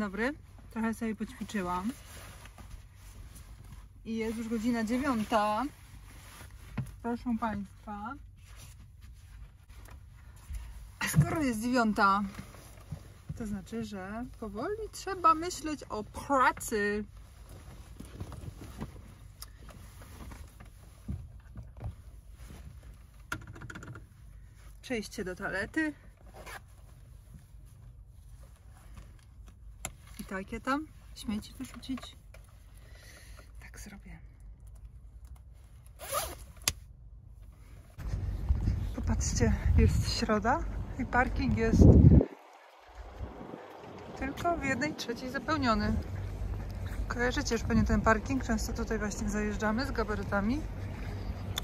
dobry. Trochę sobie poćwiczyłam. I jest już godzina 9. Proszę Państwa. A skoro jest 9, to znaczy, że powoli trzeba myśleć o pracy. Przejście do toalety. I takie tam śmieci wyrzucić. Tak zrobię. Popatrzcie, jest środa i parking jest tylko w 1/3 zapełniony. Kojarzycie już pewnie ten parking? Często tutaj właśnie zajeżdżamy z gabarytami,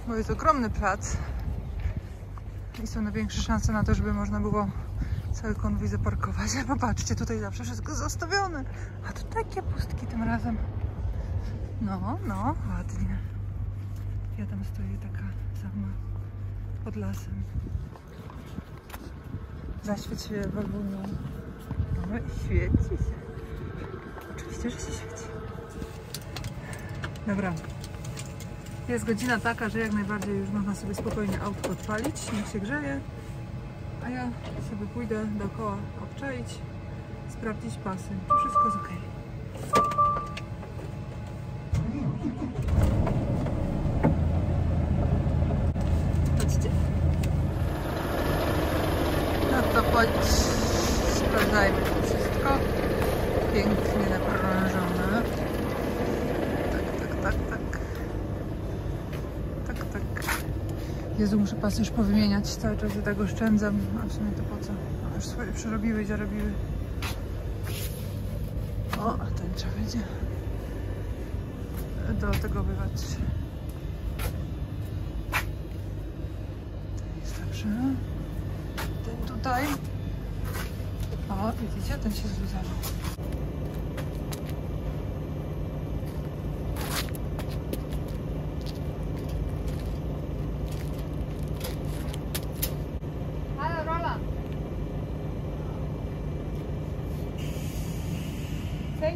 bo jest ogromny plac i są największe szanse na to, żeby można było cały konwój zaparkować. A popatrzcie, tutaj zawsze wszystko zostawione, a tu takie pustki tym razem. No, ładnie. Ja tam stoję taka sama pod lasem. Zaświeć się babunią. No i świeci się. Oczywiście, że się świeci. Dobra. Jest godzina taka, że jak najbardziej już można sobie spokojnie autko odpalić, niech się grzeje. A ja sobie pójdę dookoła obczaić, sprawdzić pasy, czy wszystko jest ok. Chodźcie. No to chodź, sprawdzajmy to wszystko. Pięknie naprężone. Tak. Jezu, muszę pasy już powymieniać. Cały czas do tego oszczędzam. A w sumie to po co? No, już swoje przerobiły i zarobiły. O, a ten trzeba będzie dotegowywać. Ten jest dobrze. Ten tutaj. O, widzicie? Ten się zluzował.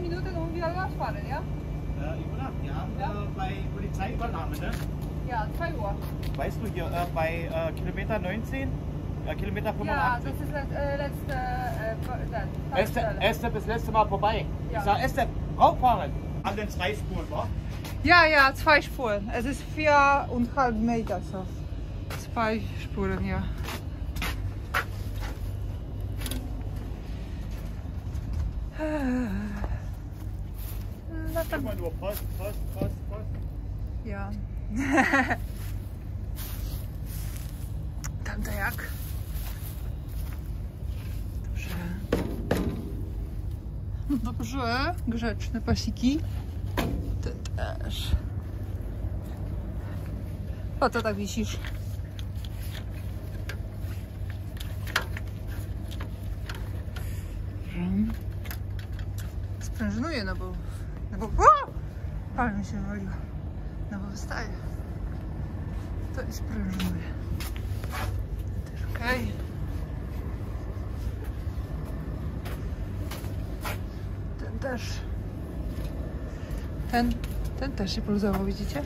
Minuten und wir losfahren, ja? Über Nacht, ja. Bei Polizeiübernahme, ne? Ja, 2 Uhr. Weißt du, hier bei Kilometer 19, Kilometer 85? Ja, das ist Estep ist letzte Mal vorbei. Ja. Ich sag, Estep, rauffahren. An den 2 Spuren, wa? Ja, 2 Spuren. Es ist 4,5 Meter, so. 2 Spuren, ja. Guck mal nur, Post. Ja. Tamte jak? Dobrze. Grzeczne pasiki. Ty też. Po co tak wisisz? Sprężynuję, no bo ale mi się wywaliła. No bo wystaje. To i sprężynuje. Też okej. Ten też. Ten też się poluzował, widzicie?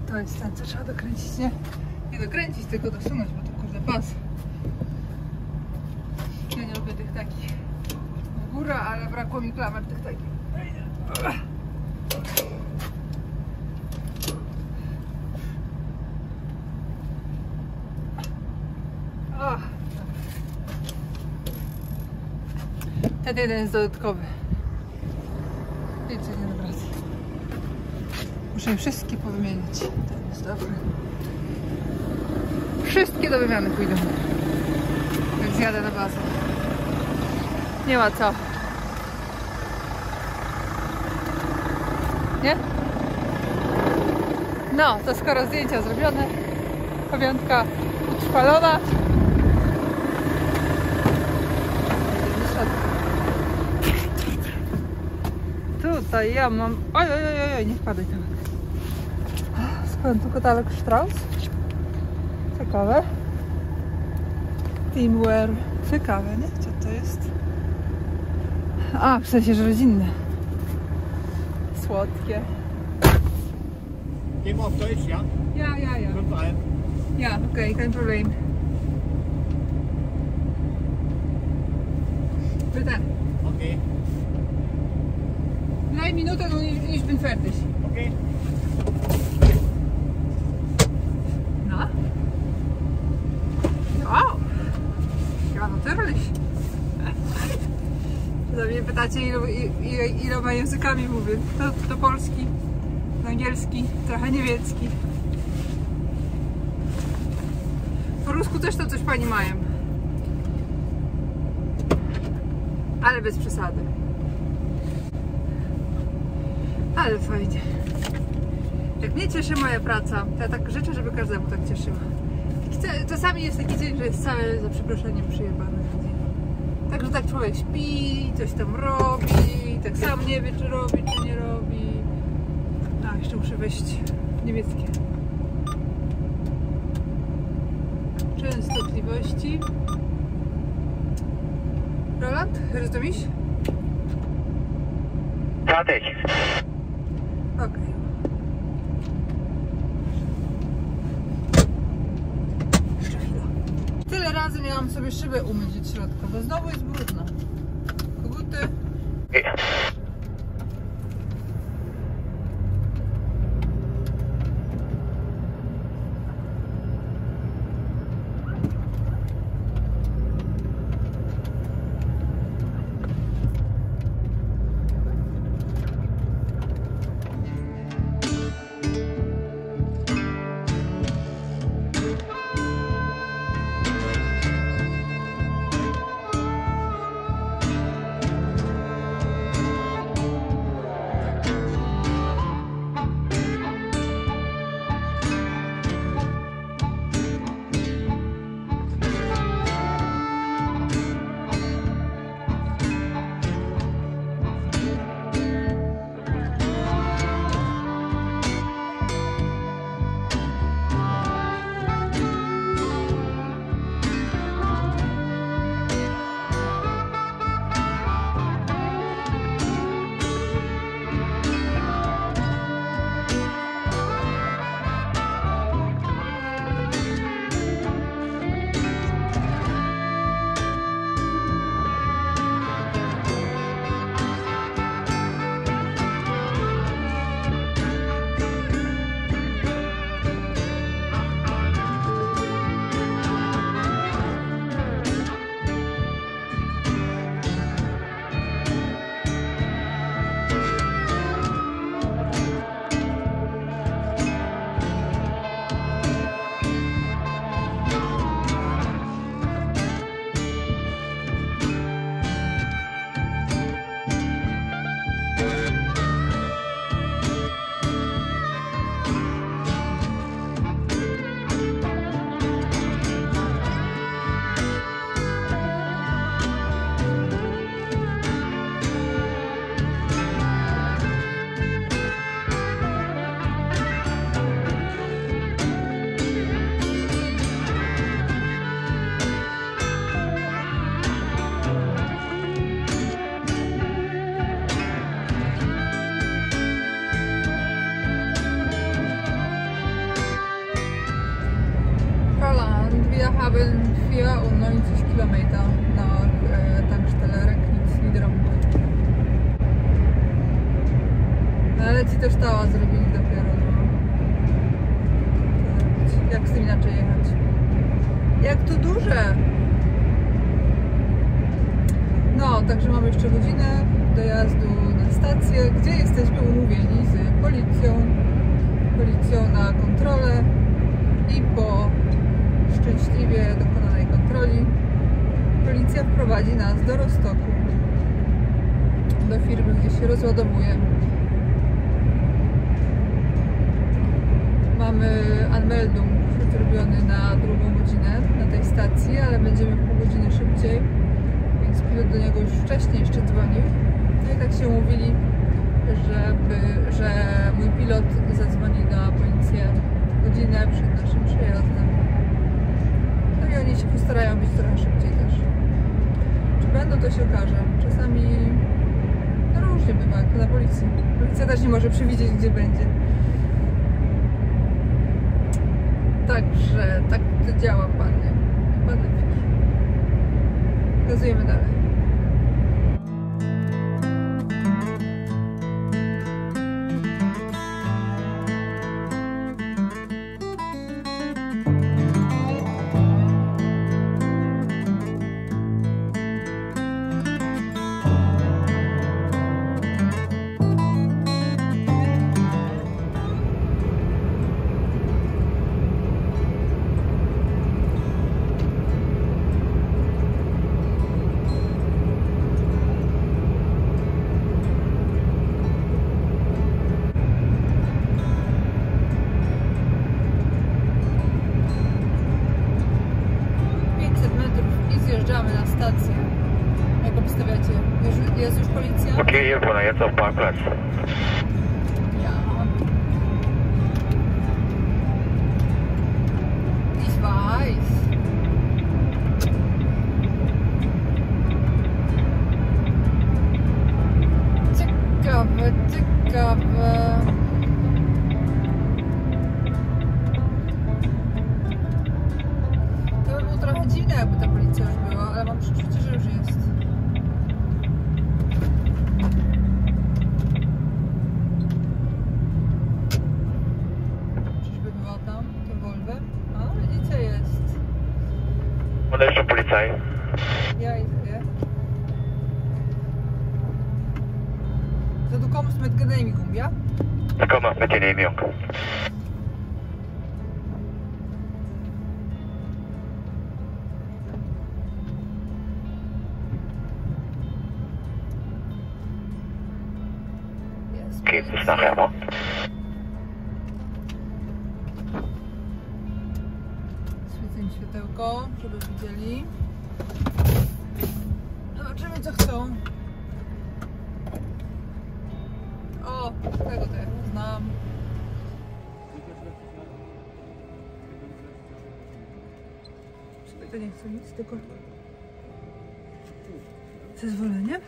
To jest ten, co trzeba dokręcić, nie? Nie dokręcić, tylko dosunąć, bo to kurde pas. Ja nie lubię tych takich w górę, ale brakło mi klamer tych takich. Ten jeden jest dodatkowy. Więcej nie dam rady. Muszę je wszystkie powymieniać. Ten jest dobry. Wszystkie do wymiany pójdą. Jak zjadę na bazę. Nie ma co. Nie? No, to skoro zdjęcia zrobione, pamiątka utrwalona. tutaj ja mam... Oj, nie wpadaj tam. Skąd tu katalog Strauss? Ciekawe. Teamwear. Ciekawe, nie? Co to jest? A, w sensie, że rodzinne. Słodkie. Gehen wir auf Deutsch, ja? Ja. 5,5. Ja, okej, kein Problem. Bitte. Okay. 3 Minuten und ich bin fertig. Okay. Na? Ja, natürlich. Mnie pytacie, iloma językami mówię. To polski, angielski, trochę niemiecki. Po rusku też to coś pani mają. Ale bez przesady. Ale fajnie. Jak mnie cieszy moja praca, to ja tak życzę, żeby każdemu tak cieszyła. Czasami jest taki dzień, że jest cały, za przeproszeniem, przyjebany dzień. Także tak człowiek śpi, coś tam robi, tak sam nie wie, czy robi, czy nie robi. A, jeszcze muszę wejść niemieckie. Częstotliwości. Roland, hörst du mich? Fertig. Okej. Jeszcze chwila. Tyle razy miałam sobie szybę umyć od środka, bo znowu jest brudna. Koguty. Wir haben 94 Kilometer nach Tankstelle Recknitz-Niederamut. Ale ci też tała zrobili dopiero. Jak z tym inaczej jechać? Jak tu duże! No, także mamy jeszcze godzinę dojazdu na stację, gdzie jesteśmy umówieni z policją na kontrolę i po szczęśliwie dokonanej kontroli policja wprowadzi nas do Rostoku, do firmy, gdzie się rozładowuje. Mamy Anmeldung zrobiony na 2 godzinę na tej stacji, ale będziemy pół godziny szybciej, więc pilot do niego już wcześniej jeszcze dzwonił. No i tak się umówili, to się okaże. Czasami no różnie bywa, jak na policji. Policja też nie może przewidzieć, gdzie będzie. Także tak to działa, panie. Pokazujemy dalej. Na stację. Jak obstawiacie? Jest już policja? Okay, hier vorne, jetzt auf Parkplatz. Ja. Ich weiß. Ciekawe, ciekawe. To by było trochę dziwne, jakby ta policja już była, ale mam przeczucie, że już jest. Czyżby była tam, tym Volvem? A, widzicie, jest. Und da ist schon Polizei. Ja, ich sehe. So, du kommst mit Genehmigung, ja? Ich komme mit Genehmigung. Okay, bis nachher, no? Świecę im światełko, żeby widzieli. Zobaczymy, co chcą. O, tego to ja znam. To nie chcę nic, tylko zezwolenie.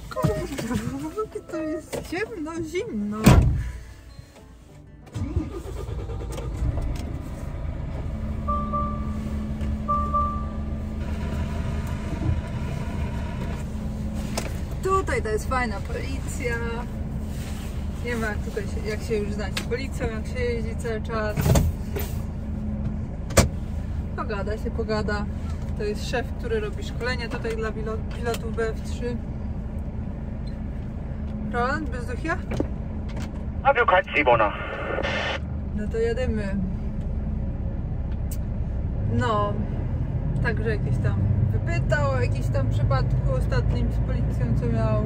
Kurwa, to jest ciemno, zimno. Tutaj to jest fajna policja. Nie ma jak tutaj jak się już znać z policją, jak się jeździ cały czas. Pogada. To jest szef, który robi szkolenie tutaj dla pilotów BF3. Roland, bezduchia? Have you catch Simona? No to jedziemy. No, także jakieś tam wypytał o jakimś tam przypadku ostatnim z policją, co miał.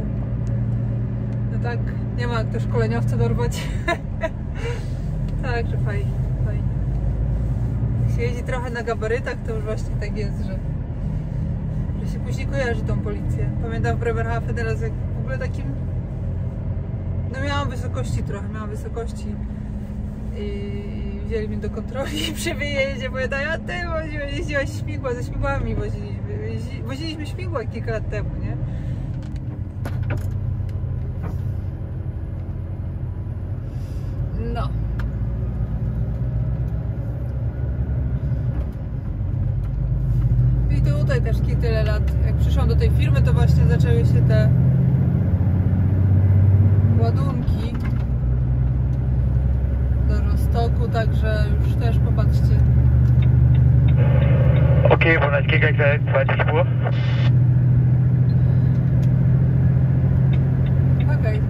No tak, nie ma jak to szkoleniowca dorwać. Także fajnie. Jak się jeździ trochę na gabarytach, to już właśnie tak jest, że się później kojarzy tą policję. Pamiętam w Bremerhaven teraz, jak w ogóle takim... No miałam wysokości i wzięli mnie do kontroli przy wyjeździe, powiadają, a ty jeździłaś śmigła, ze śmigłami woziliśmy śmigła kilka lat temu, nie? No. I tutaj też tyle lat, jak przyszłam do tej firmy, to właśnie zaczęły się te ładunki do Rostoku, także już też popatrzcie. Okay, wunderlich, ich gehe gleich zweite Spur. Okej.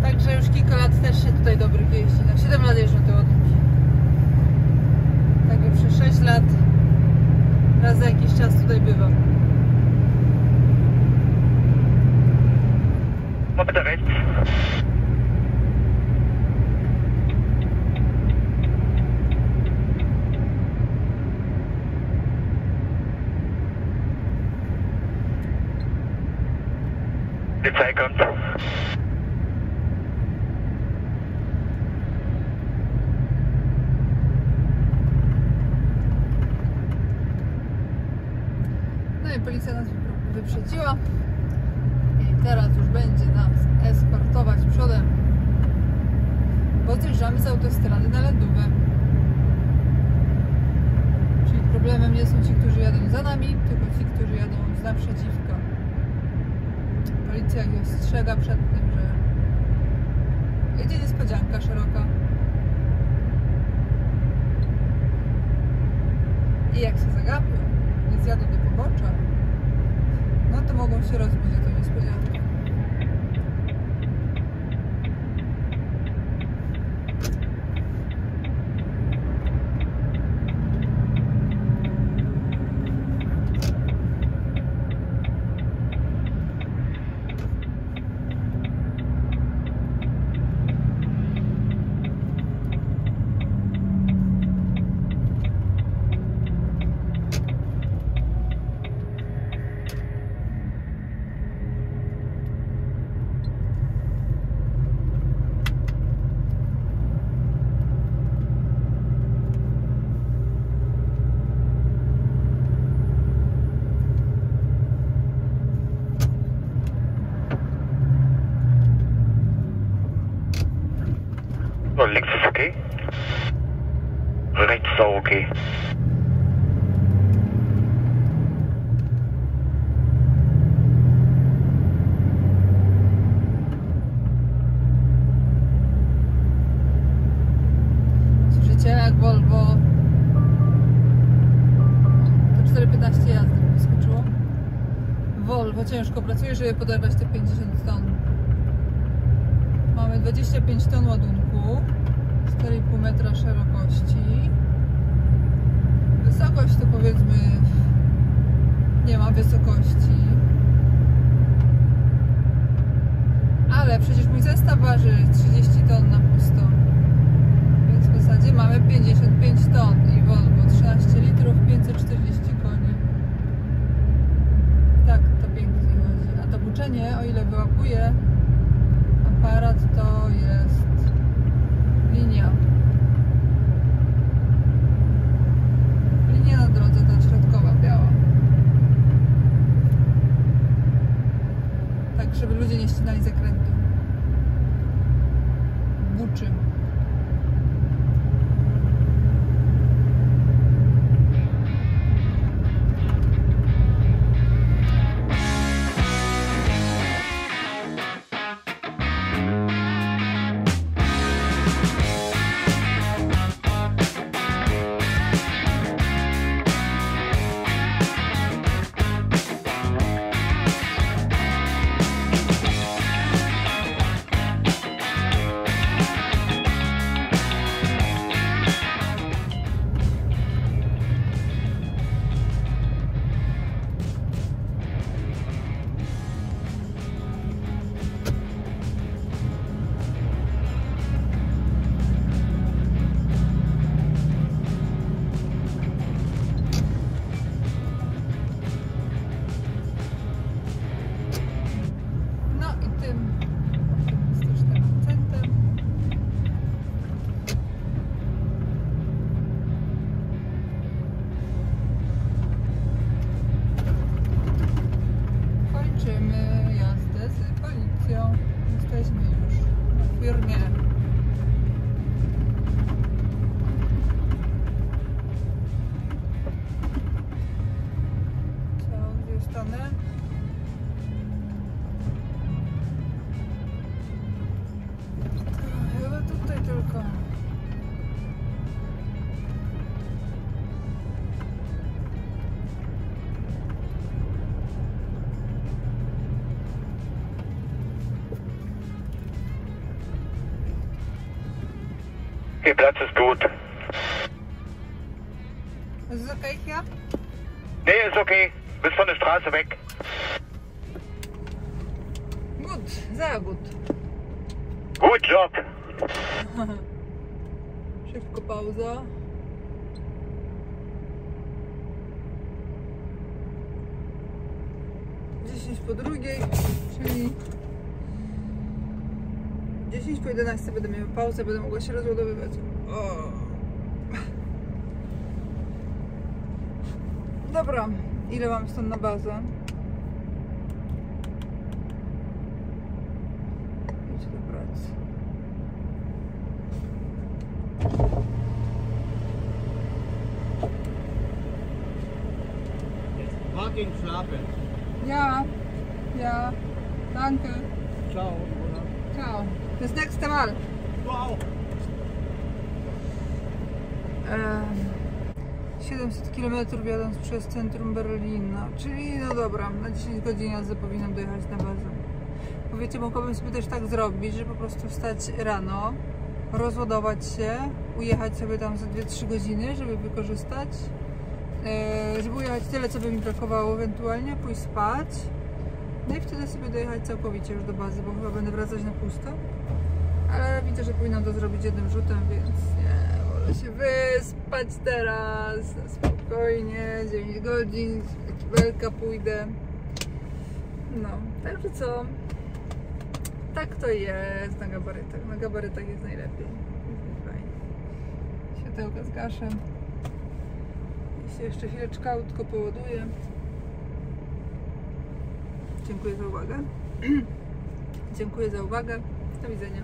Także już kilka lat też się tutaj dobrych jeździ. Na 7 lat jeżdżą te ładunki. Także przez 6 lat raz za jakiś czas tutaj bywam. Mal bitte rechts. Polizei kommt. policja nas wyprzedziła i teraz już będzie nas eskortować przodem, bo zjeżdżamy z autostrady na lądówę. Czyli problemem nie są ci, którzy jadą za nami, tylko ci, którzy jadą z naprzeciwka. Policja ich ostrzega przed tym, że jedzie niespodzianka szeroka. I jak się zagapią, nie zjadą do pobocza, no to mogą się rozbić o tą niespodziankę. So, links ist okay. Rechts ist auch okay. Słyszycie, jak Volvo to 4,15 jazdy wyskoczyło. Volvo ciężko pracuje, żeby poderwać te 50 ton. Mamy 25 ton ładunku, 4,5 metra szerokości. Wysokość to powiedzmy nie ma wysokości. Ale przecież mój zestaw waży 30 ton na pusto. Więc w zasadzie mamy 55 ton i Volvo 13 litrów, 540 koni. Tak to pięknie chodzi. A to buczenie, o ile wyłapuje aparat, to jest linia. Linia na drodze, ta środkowa, biała. Tak, żeby ludzie nie ścinali zakrętu. Buczy. Jesteśmy już na firmie. Co, gdzie stanę? Chyba tutaj tylko. Der Platz ist gut. Ist es okay hier? Nee, ist okay. Bist von der Straße weg. Gut, sehr gut. Gut Job. Szybko pauza. Dziesięć po drugiej, czyli 10 po 11 będę miała pauzę, będę mogła się rozładowywać. Dobra, ile mam stąd na bazę. Idź do pracy. Parking schlafen. Ja, danke. Ciao. Ciao. Bis nächste Mal. Du auch. 700 km jadąc przez centrum Berlina, czyli no dobra, na 10 godzin jazdy powinnam dojechać na bazę. Bo wiecie, mogłabym sobie też tak zrobić, że po prostu wstać rano, rozładować się, ujechać sobie tam za 2-3 godziny, żeby wykorzystać, żeby ujechać tyle, co by mi brakowało ewentualnie, pójść spać, no i wtedy sobie dojechać całkowicie już do bazy, bo chyba będę wracać na pusto. Ale widzę, że powinnam to zrobić jednym rzutem, więc nie, wolę się wyspać teraz, na spokojnie, 9 godzin, do kibelka pójdę. No, także co, tak to jest na gabarytach jest najlepiej, jest fajnie. Światełka zgaszę, jeśli jeszcze chwileczkę autko poładuję. Dziękuję za uwagę. Dziękuję za uwagę. Do widzenia.